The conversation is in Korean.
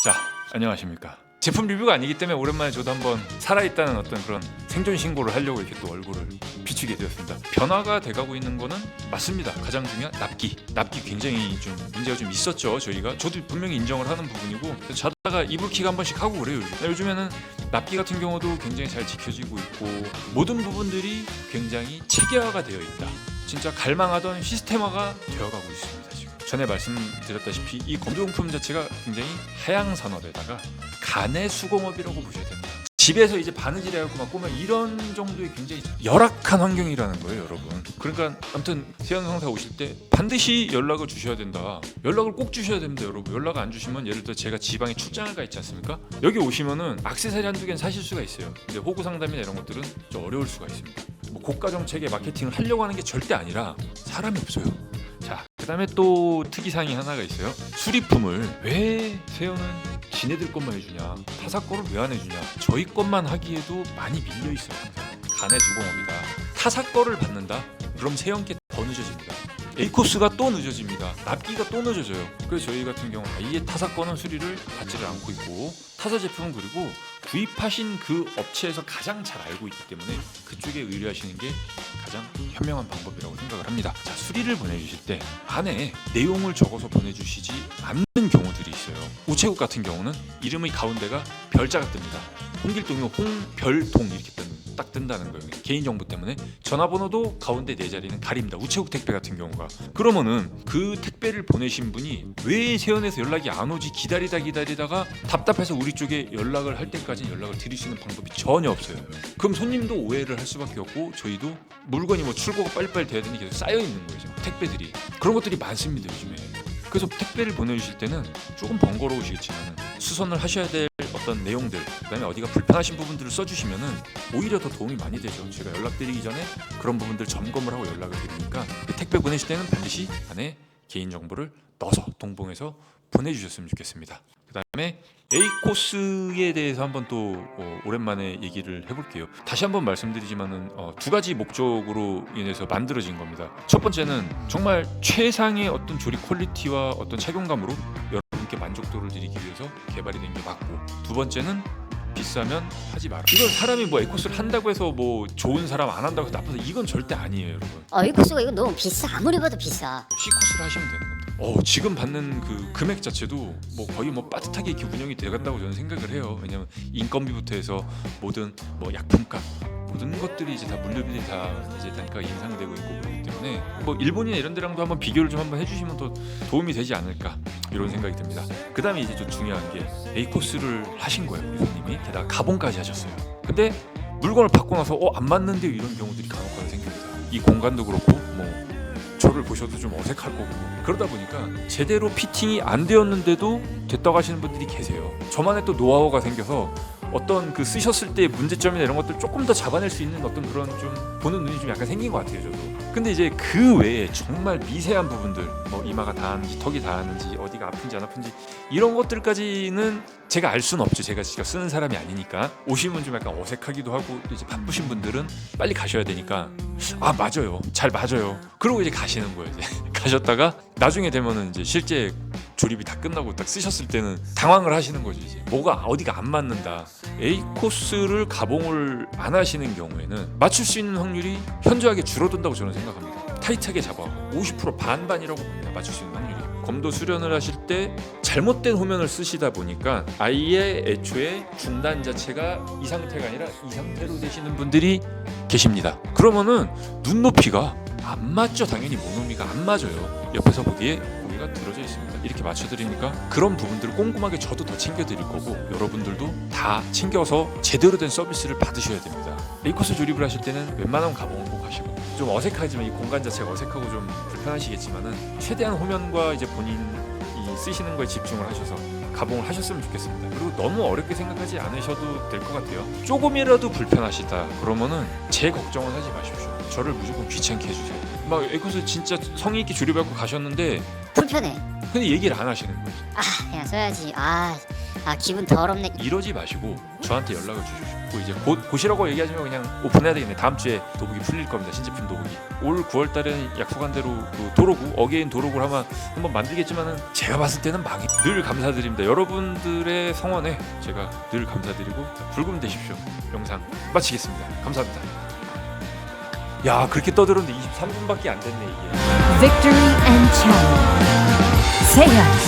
자, 안녕하십니까. 제품 리뷰가 아니기 때문에 오랜만에 저도 한번 살아있다는 어떤 그런 생존 신고를 하려고 이렇게 또 얼굴을 비추게 되었습니다. 변화가 돼가고 있는 거는 맞습니다. 가장 중요한 납기 굉장히 좀 문제가 좀 있었죠. 저도 분명히 인정을 하는 부분이고, 자다가 이불킥 한 번씩 하고 그래요. 요즘에는 납기 같은 경우도 굉장히 잘 지켜지고 있고, 모든 부분들이 굉장히 체계화가 되어 있다. 진짜 갈망하던 시스템화가 되어가고 있습니다. 지금 전에 말씀드렸다시피 이 건조용품 자체가 굉장히 하향 산업에다가 간의 수공업이라고 보셔야 됩니다. 집에서 이제 바느질해갖고 막 꼬면 이런 정도의 굉장히 열악한 환경이라는 거예요, 여러분. 그러니까 아무튼 세안 상사 오실 때 반드시 연락을 주셔야 된다. 연락을 꼭 주셔야 됩니다, 여러분. 연락 안 주시면 예를 들어 제가 지방에 출장을 가 있지 않습니까? 여기 오시면은 액세서리 한두 개는 사실 수가 있어요. 근데 호구 상담이나 이런 것들은 좀 어려울 수가 있습니다. 뭐 고가 정책의 마케팅을 하려고 하는 게 절대 아니라 사람이 없어요. 자, 그다음에 또 특이사항이 하나가 있어요. 수리품을 왜 세연은 지네들 것만 해주냐, 타사 거를 왜 안 해주냐. 저희 것만 하기에도 많이 밀려 있어요. 항상 간의 수공업이다. 타사 거를 받는다, 그럼 세연께 더 늦어집니다. A코스가 또 늦어집니다. 납기가 또 늦어져요. 그래서 저희 같은 경우는 아예 타사 거는 수리를 받지를 않고 있고, 타사 제품은 그리고 구입하신 그 업체에서 가장 잘 알고 있기 때문에 그쪽에 의뢰하시는 게 가장 현명한 방법이라고 생각을 합니다. 자, 수리를 보내주실 때 안에 내용을 적어서 보내주시지 않는 경우들이 있어요. 우체국 같은 경우는 이름의 가운데가 별자가 뜹니다. 홍길동이 홍별동 이렇게 딱 뜬다는 거예요. 개인정보 때문에. 전화번호도 가운데 네 자리는 가립니다. 우체국 택배 같은 경우가. 그러면은 그 택배를 보내신 분이 왜 세연에서 연락이 안 오지 기다리다가 답답해서 우리 쪽에 연락을 할 때까지는 연락을 드릴 수 있는 방법이 전혀 없어요. 그럼 손님도 오해를 할 수밖에 없고, 저희도 물건이 뭐 출고가 빨리빨리 돼야 되는 게 계속 쌓여 있는 거예요, 지금 택배들이. 그런 것들이 많습니다, 요즘에. 그래서 택배를 보내주실 때는 조금 번거로우시겠지만 수선을 하셔야 될 어떤 내용들, 그다음에 어디가 불편하신 부분들을 써주시면은 오히려 더 도움이 많이 되죠. 제가 연락드리기 전에 그런 부분들 점검을 하고 연락을 드리니까 택배 보내실 때는 반드시 안에 개인정보를 넣어서 동봉해서 보내주셨으면 좋겠습니다. 그다음에 A코스에 대해서 한번 또 오랜만에 얘기를 해볼게요. 다시 한번 말씀드리지만은 두 가지 목적으로 인해서 만들어진 겁니다. 첫 번째는 정말 최상의 어떤 조립 퀄리티와 어떤 착용감으로 여러분께 만족도를 드리기 위해서 개발이 된 게 맞고, 두 번째는 비싸면 하지 마라. 이건 사람이 뭐 A코스를 한다고 해서 뭐 좋은 사람 안 한다고 해서 나빠서, 이건 절대 아니에요, 여러분. A코스가 이거 너무 비싸. 아무리 봐도 비싸. C코스를 하시면 되는 겁니다. 지금 받는 그 금액 자체도 뭐 거의 뭐 빠듯하게 이렇게 운영이 돼간다고 저는 생각을 해요. 왜냐면 인건비부터 해서 모든 뭐 약품값, 모든 것들이 이제 다 물류비들이 다 이제 단가가 인상되고 있고 그렇기 때문에 뭐 일본이나 이런 데랑도 한번 비교를 좀 한번 해주시면 더 도움이 되지 않을까, 이런 생각이 듭니다. 그 다음에 이제 좀 중요한 게 A코스를 하신 거예요, 우리 손님이. 게다가 가봉까지 하셨어요. 근데 물건을 받고 나서 안 맞는데, 이런 경우들이 간혹가다 생깁니다. 이 공간도 그렇고 뭐 저를 보셔도 좀 어색할 거고, 그러다 보니까 제대로 피팅이 안 되었는데도 됐다고 하시는 분들이 계세요. 저만의 또 노하우가 생겨서 어떤 그 쓰셨을 때의 문제점이나 이런 것들 조금 더 잡아낼 수 있는 어떤 그런 좀 보는 눈이 좀 약간 생긴 것 같아요, 저도. 근데 이제 그 외에 정말 미세한 부분들, 뭐 이마가 닿았는지 턱이 닿았는지 어디가 아픈지 안 아픈지 이런 것들까지는 제가 알 수는 없죠. 제가 직접 쓰는 사람이 아니니까. 오시면 좀 약간 어색하기도 하고, 또 이제 바쁘신 분들은 빨리 가셔야 되니까 맞아요, 잘 맞아요, 그러고 이제 가시는 거예요. 이제 가셨다가 나중에 되면은 이제 실제 조립이 다 끝나고 딱 쓰셨을 때는 당황을 하시는 거죠. 이제 뭐가 어디가 안 맞는다. A코스를 가봉을 안 하시는 경우에는 맞출 수 있는 확률이 현저하게 줄어든다고 저는 생각합니다. 타이트하게 잡아 50% 반반이라고 봅니다, 맞출 수 있는 확률이. 검도 수련을 하실 때 잘못된 호면을 쓰시다 보니까 아예 애초에 중단 자체가 이 상태가 아니라 이 상태로 되시는 분들이 계십니다. 그러면은 눈높이가 안 맞죠. 당연히 모노미가 안 맞아요. 옆에서 보기에 고개가 들어져 있습니다. 이렇게 맞춰드리니까 그런 부분들을 꼼꼼하게 저도 더 챙겨드릴 거고, 여러분들도 다 챙겨서 제대로 된 서비스를 받으셔야 됩니다. A코스 조립을 하실 때는 웬만하면 가봉을 꼭 하시고, 좀 어색하지만 이 공간 자체가 어색하고 좀 불편하시겠지만은 최대한 호면과 이제 본인이 쓰시는 거에 집중을 하셔서 가봉을 하셨으면 좋겠습니다. 그리고 너무 어렵게 생각하지 않으셔도 될 것 같아요. 조금이라도 불편하시다 그러면은 제 걱정은 하지 마십시오. 저를 무조건 귀찮게 해주세요. 막 A코스 진짜 성의 있게 조립하고 가셨는데 불편해. 근데 얘기를 안 하시는 거예요. 그냥 써야지. 아 기분 더럽네. 이러지 마시고 저한테 연락을 주시고 이제 곧 보시라고 얘기하시면 그냥 오픈해야 되겠네. 다음 주에 도복이 풀릴 겁니다. 신제품 도복이. 올 9월 달에는 약속한 대로 그 도로구 어게인 도로구를 한번 만들겠지만은 제가 봤을 때는 망해. 늘 감사드립니다. 여러분들의 성원에 제가 늘 감사드리고 불금 되십시오. 영상 마치겠습니다. 감사합니다. 야 그렇게 떠들었는데 23분밖에 안 됐네 이게. Victory and challenge. Seiya